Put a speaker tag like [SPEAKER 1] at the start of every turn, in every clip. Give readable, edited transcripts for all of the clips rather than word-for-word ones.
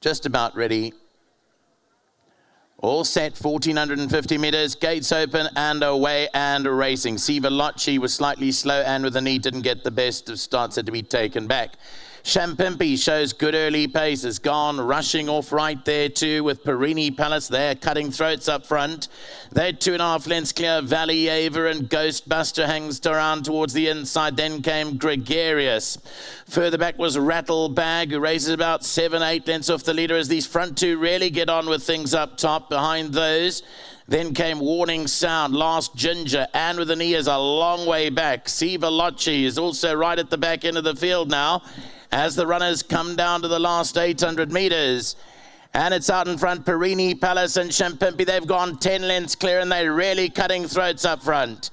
[SPEAKER 1] Just about ready. All set, 1,450 metres, gates open and away and racing. Sivalocci was slightly slow and with the knee didn't get the best of starts, had to be taken back. Champimpi shows good early pace, has gone rushing off right there too with Perini Palace there, cutting throats up front. They're 2.5 lengths clear. Valley Ava and Ghostbuster hangs around towards the inside. Then came Gregarious. Further back was Rattlebag, who races about 7-8 lengths off the leader as these front two really get on with things up top. Behind those, then came Warning Sound, Last Ginger, and with the knee is a long way back. Sivalocci is also right at the back end of the field now as the runners come down to the last 800 metres. And it's out in front, Perini Palace and Champimpi. They've gone 10 lengths clear and they're really cutting throats up front.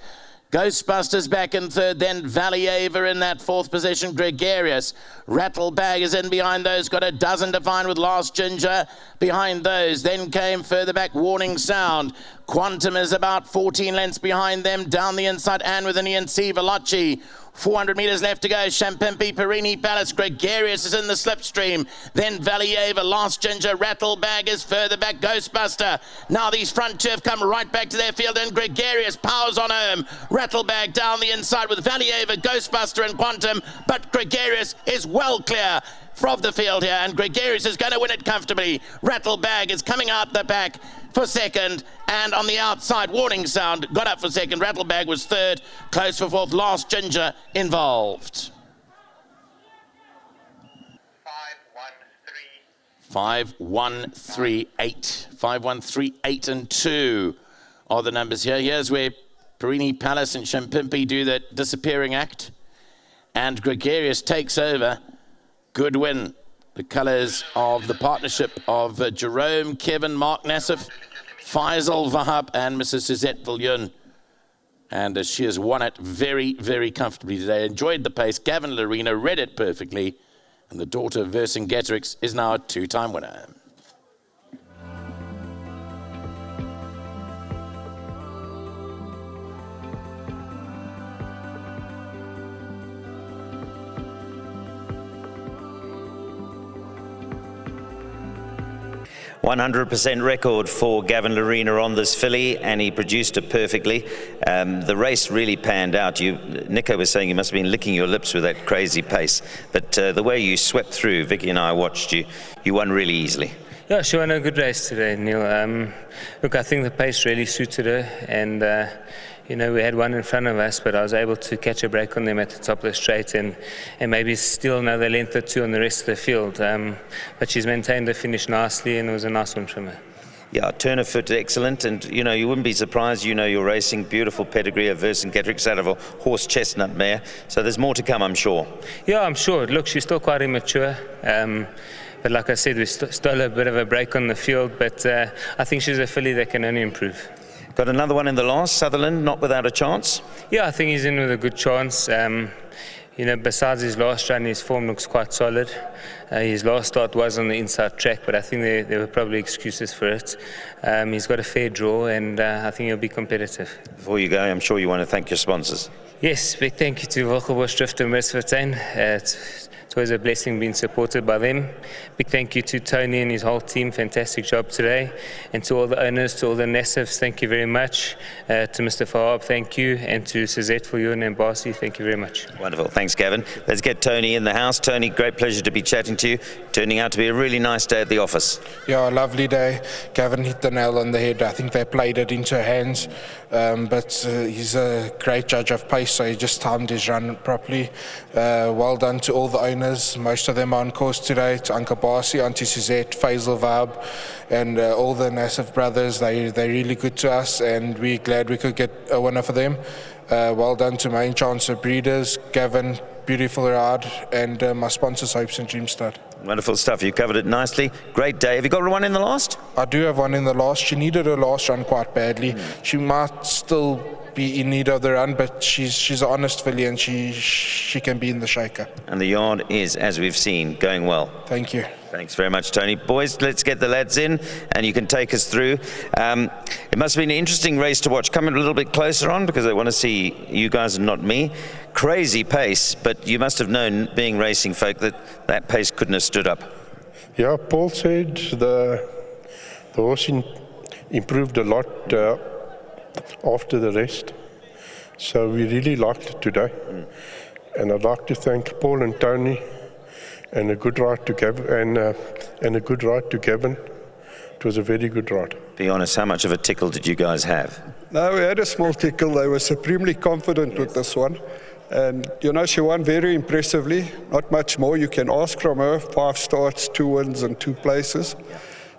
[SPEAKER 1] Ghostbusters back in third, then Valley Ava in that fourth position. Gregarious, Rattlebag is in behind those, got a dozen to find with Last Ginger behind those. Then came further back Warning Sound. Quantum is about 14 lengths behind them, down the inside, and with an Ian Sivalocci. 400 metres left to go. Champimpi, Perini Palace, Gregarious is in the slipstream. Then Valley Ava, Last Ginger, Rattlebag is further back, Ghostbuster. Now these front two have come right back to their field and Gregarious powers on home. Rattlebag down the inside with Valley Ava, Ghostbuster and Quantum, but Gregarious is well clear from the field here and Gregarious is going to win it comfortably. Rattlebag is coming out the back for second, and on the outside Warning Sound got up for second. Rattlebag was third, close for fourth. Last Ginger involved. 5138. 5138 and 2 are the numbers here. Here's where Perini Palace and Champimpi do that disappearing act, and Gregarious takes over. Good win. The colours of the partnership of Jerome, Kevin, Mark Nassif, Faisal Vahab and Mrs. Suzette Viljoen. And she has won it very, very comfortably today. Enjoyed the pace. Gavin Lorena read it perfectly. And the daughter of Vercingetorix is now a two-time winner.
[SPEAKER 2] %100 record for Gavin Lorena on this filly, and he produced it perfectly. The race really panned out. Nico was saying you must have been licking your lips with that crazy pace, but the way you swept through, Vicky and I watched you, you won really easily.
[SPEAKER 3] Yeah, she won a good race today, Neil. Look, I think the pace really suited her, and you know, we had one in front of us, but I was able to catch a break on them at the top of the straight and maybe still another length or two on the rest of the field. But she's maintained the finish nicely, and it was a nice win from her.
[SPEAKER 2] Yeah, turn of foot excellent, and you know, you wouldn't be surprised, you know, you're racing beautiful pedigree of Vercingetorix out of a horse chestnut mare, so there's more to come, I'm sure.
[SPEAKER 3] Yeah, I'm sure. Look, she's still quite immature. But like I said, we stole a bit of a break on the field, but I think she's a filly that can only improve.
[SPEAKER 2] Got another one in the last, Sutherland, not without a chance?
[SPEAKER 3] Yeah, I think he's in with a good chance. You know, besides his last run, his form looks quite solid. His last start was on the inside track, but I think there were probably excuses for it. He's got a fair draw, and I think he'll be competitive.
[SPEAKER 2] Before you go, I'm sure you want to thank your sponsors.
[SPEAKER 3] Yes, big thank you to Volkerbosch Drift and turffontein. It's always a blessing being supported by them. Big thank you to Tony and his whole team. Fantastic job today. And to all the owners, to all the Nassifs, thank you very much. To Mr. Fahab, thank you. And to Suzette Viljoen and Barcy, thank you very much.
[SPEAKER 2] Wonderful. Thanks, Gavin. Let's get Tony in the house. Tony, great pleasure to be chatting to you. Turning out to be a really nice day at the office.
[SPEAKER 4] Yeah, a lovely day. Gavin hit the nail on the head. I think they played it into her hands. But he's a great judge of pace, so he just timed his run properly. Well done to all the owners. Most of them are on course today. To Uncle Barcy, Auntie Suzette, Faisal Vahab, and all the Nassif brothers. They're really good to us, and we're glad we could get a winner for them. Well done to Main Chancer Breeders, Gavin, beautiful ride, and my sponsors, Hopes and Dreamstad.
[SPEAKER 2] Wonderful stuff. You covered it nicely. Great day. Have you got one in the last?
[SPEAKER 4] I do have one in the last. She needed her last run quite badly. She might still be in need of the run, but she's an honest filly, and she can be in the shaker.
[SPEAKER 2] And the yard is, as we've seen, going well.
[SPEAKER 4] Thank you.
[SPEAKER 2] Thanks very much, Tony. Boys, let's get the lads in, and you can take us through. It must have been an interesting race to watch. Come a little bit closer on, because I want to see you guys and not me. Crazy pace, but you must have known, being racing folk, that pace couldn't have stood up.
[SPEAKER 5] Yeah, Paul said the horse improved a lot after the rest. So we really liked it today. And I'd like to thank Paul and Tony and a good ride to Gavin and a good ride to Gavin. It was a very good ride.
[SPEAKER 2] Be honest, how much of a tickle did you guys have?
[SPEAKER 6] No, we had a small tickle. They were supremely confident with this one. And, you know, she won very impressively. Not much more you can ask from her. 5 starts, 2 wins and 2 places.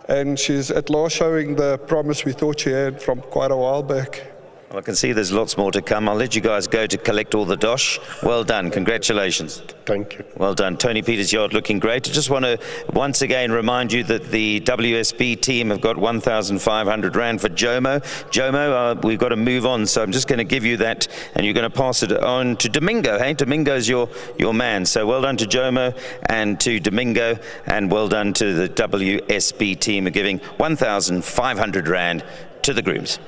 [SPEAKER 6] And she's at last showing the promise we thought she had from quite a while back.
[SPEAKER 2] Well, I can see there's lots more to come. I'll let you guys go to collect all the dosh. Well done. Congratulations.
[SPEAKER 5] Thank you.
[SPEAKER 2] Well done. Tony Peters' yard looking great. I just want to once again remind you that the WSB team have got 1,500 Rand for Jomo. Jomo, we've got to move on, so I'm just going to give you that, and you're going to pass it on to Domingo. Hey, Domingo's your man. So well done to Jomo and to Domingo, and well done to the WSB team, giving 1,500 Rand to the grooms.